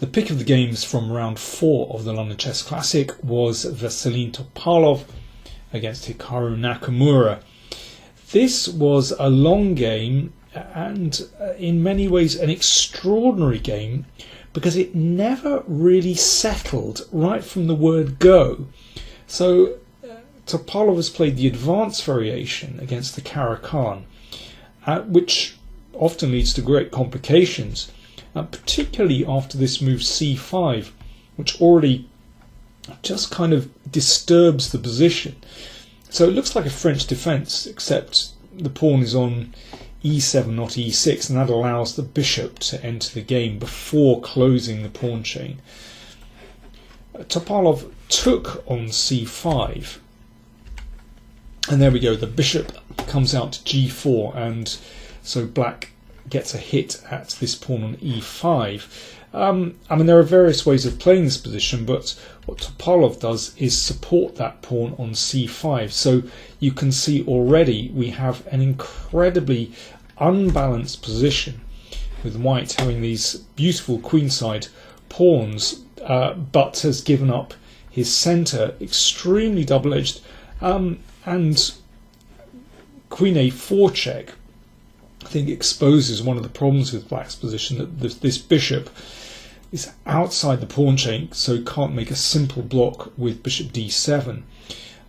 The pick of the games from round 4 of the London Chess Classic was Vachier-Topalov against Hikaru Nakamura. This was a long game and in many ways an extraordinary game because it never really settled right from the word go. So Topalov has played the advanced variation against the Caro-Kann, which often leads to great complications, particularly after this move c5, which already just kind of disturbs the position. So it looks like a French defence, except the pawn is on e7, not e6, and that allows the bishop to enter the game before closing the pawn chain. Topalov took on c5, and there we go, the bishop comes out to g4, and so black gets a hit at this pawn on e5. I mean, there are various ways of playing this position, but what Topalov does is support that pawn on c5. So you can see already we have an incredibly unbalanced position, with white having these beautiful queenside pawns, but has given up his centre, extremely double-edged, and queen a4 check, I think, exposes one of the problems with black's position, that this bishop is outside the pawn chain, so can't make a simple block with bishop d7.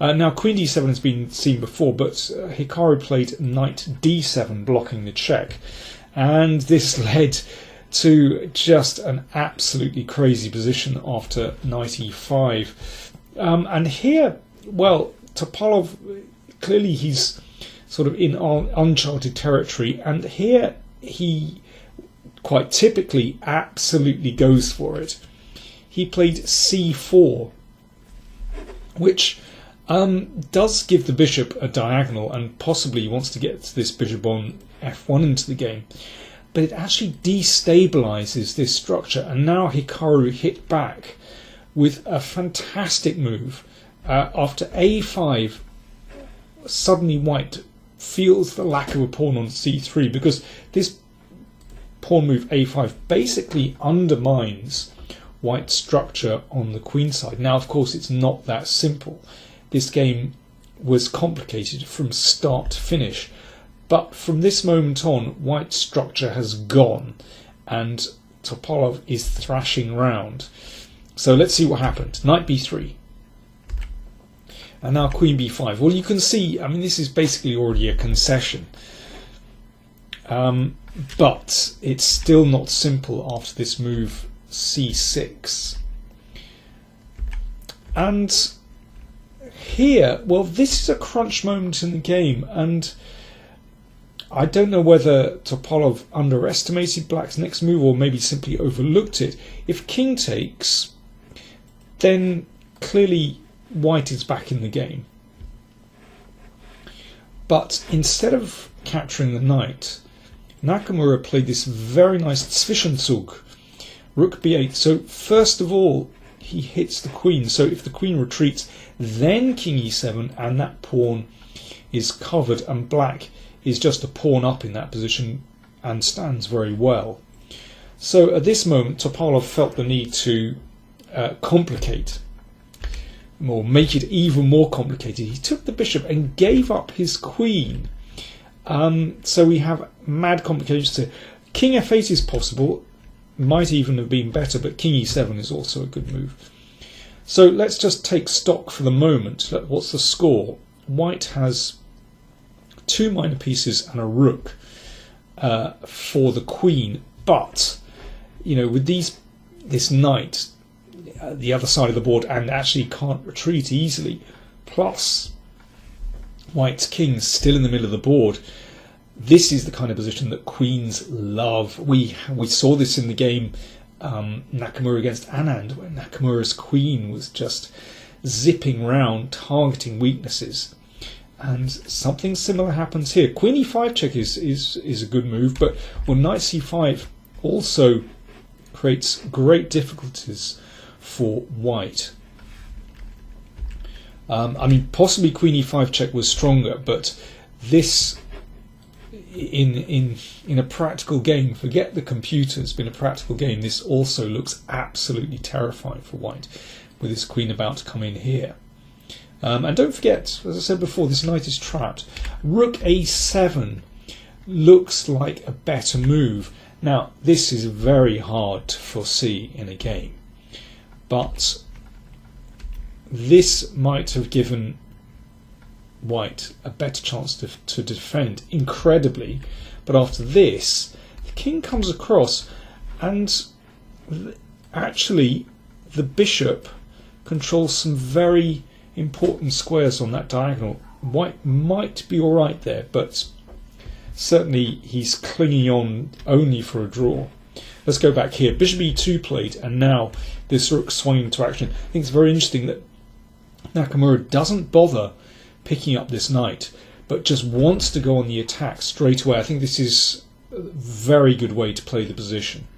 Now queen d7 has been seen before, but Hikaru played knight d7 blocking the check, and this led to just an absolutely crazy position after knight e5. And here, well, Topalov, clearly he's sort of in uncharted territory, and here he quite typically absolutely goes for it. He played c4, which does give the bishop a diagonal, and possibly he wants to get this bishop on f1 into the game, but it actually destabilizes this structure, and now Hikaru hit back with a fantastic move. After a5, suddenly white feels the lack of a pawn on c3, because this pawn move a5 basically undermines white's structure on the queen side. Now, of course, it's not that simple. This game was complicated from start to finish, but from this moment on, white's structure has gone, and Topalov is thrashing round. So let's see what happened. Knight b3. And now queen b5. Well, you can see, I mean, this is basically already a concession. But it's still not simple after this move c6. And here, well, this is a crunch moment in the game, and I don't know whether Topalov underestimated black's next move or maybe simply overlooked it. If king takes, then clearly white is back in the game. But instead of capturing the knight, Nakamura played this very nice Zwischenzug, rook b8. So first of all, he hits the queen. So if the queen retreats, then king e7, and that pawn is covered, and black is just a pawn up in that position and stands very well. So at this moment, Topalov felt the need to complicate, or make it even more complicated. He took the bishop and gave up his queen. So we have mad complications here. King f8 is possible, might even have been better, but king e7 is also a good move. So let's just take stock for the moment. What's the score? White has 2 minor pieces and a rook for the queen, but you know, with this knight the other side of the board, and actually can't retreat easily, plus white's king still in the middle of the board, this is the kind of position that queens love. We saw this in the game Nakamura against Anand, where Nakamura's queen was just zipping round, targeting weaknesses. And something similar happens here. Queen e5 check is a good move, but well, knight c5 also creates great difficulties for white. I mean, possibly queen e5 check was stronger, but this in a practical game, forget the computers, but in a practical game, this also looks absolutely terrifying for white, with this queen about to come in here. And don't forget, as I said before, this knight is trapped. Rook a7 looks like a better move. Now, this is very hard to foresee in a game, but this might have given white a better chance to defend, incredibly. But after this, the king comes across, and actually the bishop controls some very important squares on that diagonal. White might be alright there, but certainly he's clinging on only for a draw. Let's go back here. Bishop e2 played, and now this rook swung into action. I think it's very interesting that Nakamura doesn't bother picking up this knight, but just wants to go on the attack straight away. I think this is a very good way to play the position.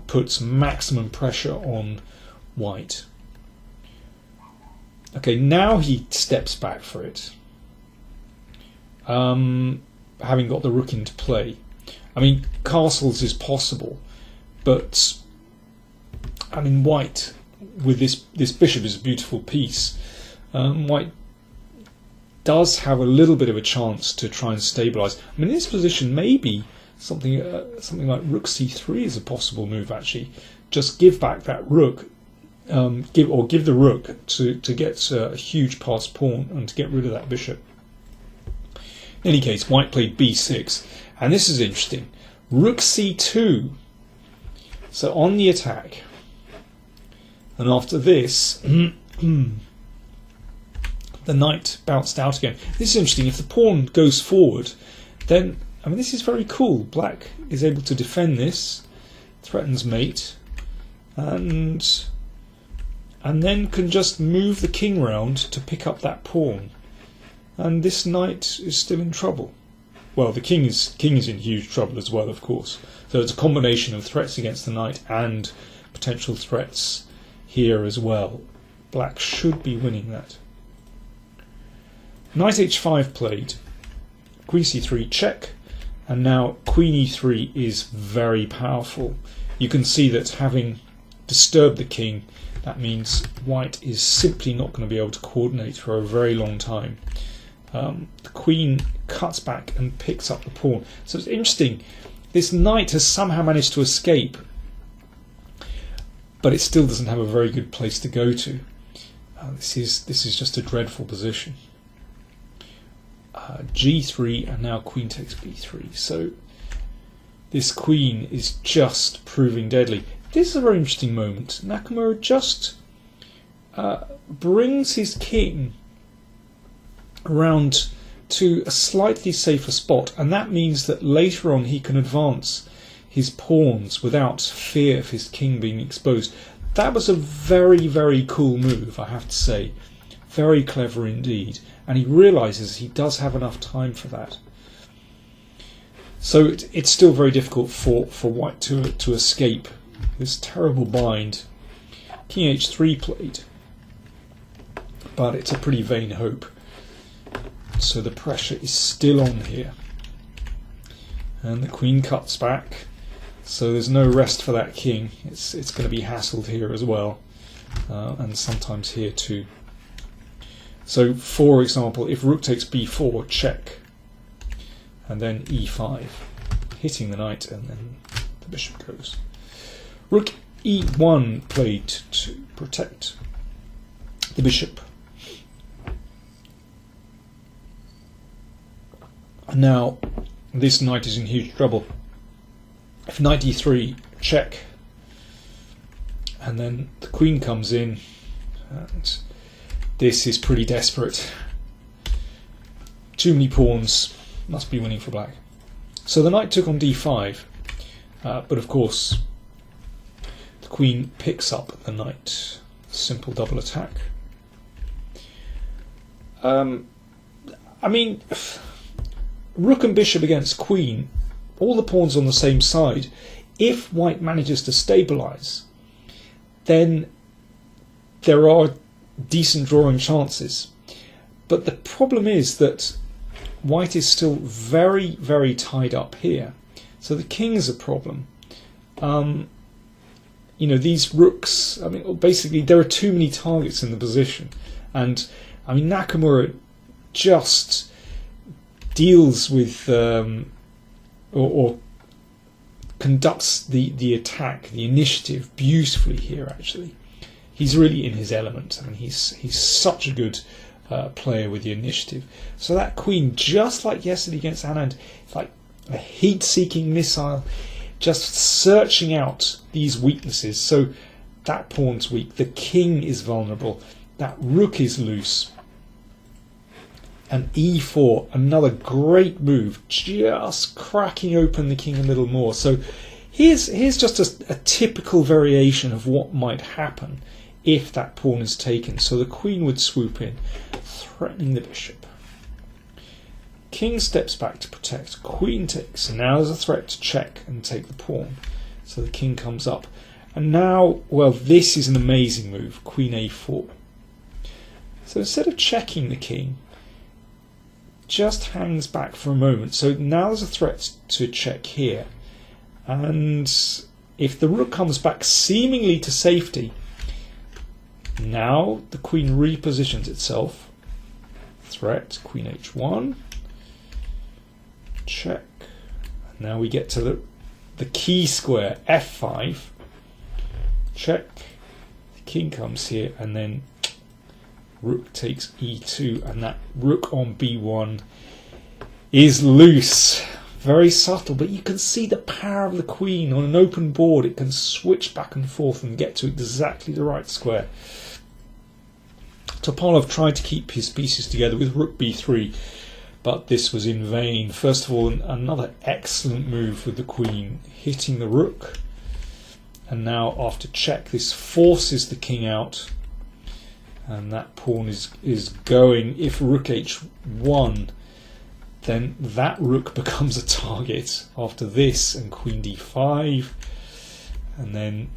Puts maximum pressure on white. Okay, now he steps back for it, having got the rook into play. I mean, castles is possible, but I mean, white with this bishop is a beautiful piece. White does have a little bit of a chance to try and stabilise. I mean, in this position, maybe something like rook c3 is a possible move. Actually, just give back that rook, give the rook to get a huge passed pawn and to get rid of that bishop. In any case, white played b6, and this is interesting. Rook c2, so on the attack, and after this. The knight bounced out again. This is interesting. If the pawn goes forward, then, I mean, this is very cool. Black is able to defend this, threatens mate, and then can just move the king round to pick up that pawn. And this knight is still in trouble. Well, the king is in huge trouble as well, of course. So it's a combination of threats against the knight and potential threats here as well. Black should be winning that. Knight h5 played, queen c3 check, and now queen e3 is very powerful. You can see that having disturbed the king, that means white is simply not going to be able to coordinate for a very long time. The queen cuts back and picks up the pawn. So it's interesting, this knight has somehow managed to escape, but it still doesn't have a very good place to go to. This is just a dreadful position. G3, and now queen takes b3. So this queen is just proving deadly. This is a very interesting moment. Nakamura just brings his king around to a slightly safer spot, and that means that later on he can advance his pawns without fear of his king being exposed. That was a very, very cool move, I have to say. Very clever indeed. And he realises he does have enough time for that. So it's still very difficult for white to escape this terrible bind. King h3 played, but it's a pretty vain hope. So the pressure is still on here. And the queen cuts back, so there's no rest for that king. It's going to be hassled here as well, and sometimes here too. So, for example, if rook takes b4, check, and then e5, hitting the knight, and then the bishop goes. Rook e1 played to protect the bishop. And now this knight is in huge trouble. If knight e3, check, and then the queen comes in, and this is pretty desperate. Too many pawns, must be winning for black. So the knight took on d5, but of course the queen picks up the knight. Simple double attack. I mean, rook and bishop against queen, all the pawns on the same side. If white manages to stabilise, then there are decent drawing chances. But the problem is that white is still very, very tied up here. So the king is a problem. You know, these rooks, I mean, basically there are too many targets in the position. And, I mean, Nakamura just deals with, or conducts the attack, the initiative beautifully here, actually. He's really in his element. I mean, he's such a good player with the initiative. So that queen, just like yesterday against Anand, it's like a heat-seeking missile, just searching out these weaknesses. So that pawn's weak, the king is vulnerable, that rook is loose. And e4, another great move, just cracking open the king a little more. So here's just a typical variation of what might happen if that pawn is taken. So the queen would swoop in, threatening the bishop. King steps back to protect, queen takes, and now there's a threat to check and take the pawn. So the king comes up. And now, well, this is an amazing move, queen a4. So instead of checking the king, just hangs back for a moment. So now there's a threat to check here. And if the rook comes back seemingly to safety, now the queen repositions itself. Threat, queen h1. Check. And now we get to the key square, f5. Check. The king comes here, and then rook takes e2, and that rook on b1 is loose. Very subtle, but you can see the power of the queen on an open board. It can switch back and forth and get to exactly the right square. Topalov tried to keep his pieces together with rook b3, but this was in vain. First of all, another excellent move with the queen, hitting the rook. And now after check, this forces the king out. And that pawn is going. If rook h1, then that rook becomes a target after this, and queen d5. And then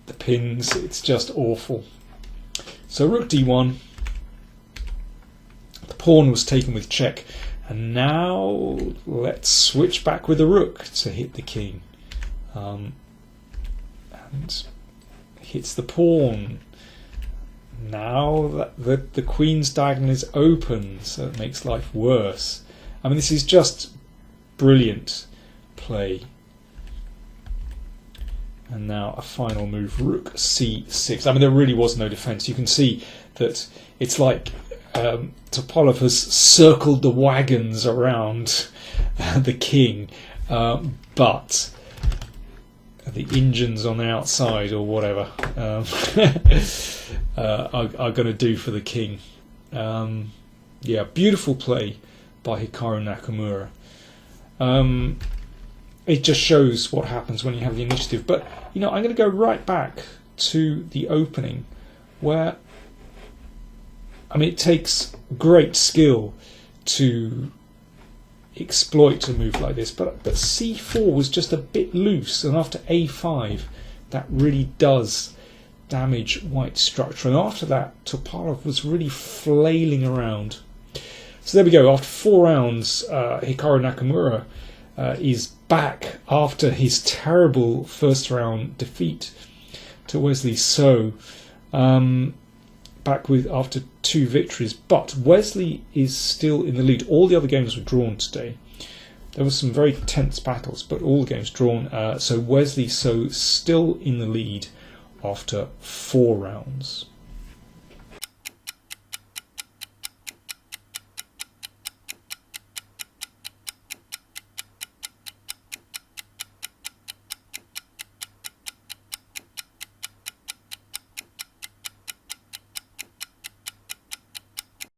the pins, it's just awful. So rook d1. The pawn was taken with check. And now let's switch back with the rook to hit the king. And hits the pawn. Now that the queen's diagonal is open, so it makes life worse. I mean, this is just brilliant play. And now a final move, rook c6. I mean, there really was no defense. You can see that it's like Topalov has circled the wagons around the king, but the engines on the outside or whatever are going to do for the king. Yeah, beautiful play by Hikaru Nakamura. It just shows what happens when you have the initiative. But, you know, I'm going to go right back to the opening where, I mean, it takes great skill to exploit a move like this, but c4 was just a bit loose, and after a5 that really does damage white structure, and after that Topalov was really flailing around. So there we go. After 4 rounds, Hikaru Nakamura is back after his terrible first round defeat to Wesley So, back with after 2 victories, but Wesley is still in the lead. All the other games were drawn today. There were some very tense battles, but all the games drawn. So Wesley So still in the lead after 4 rounds.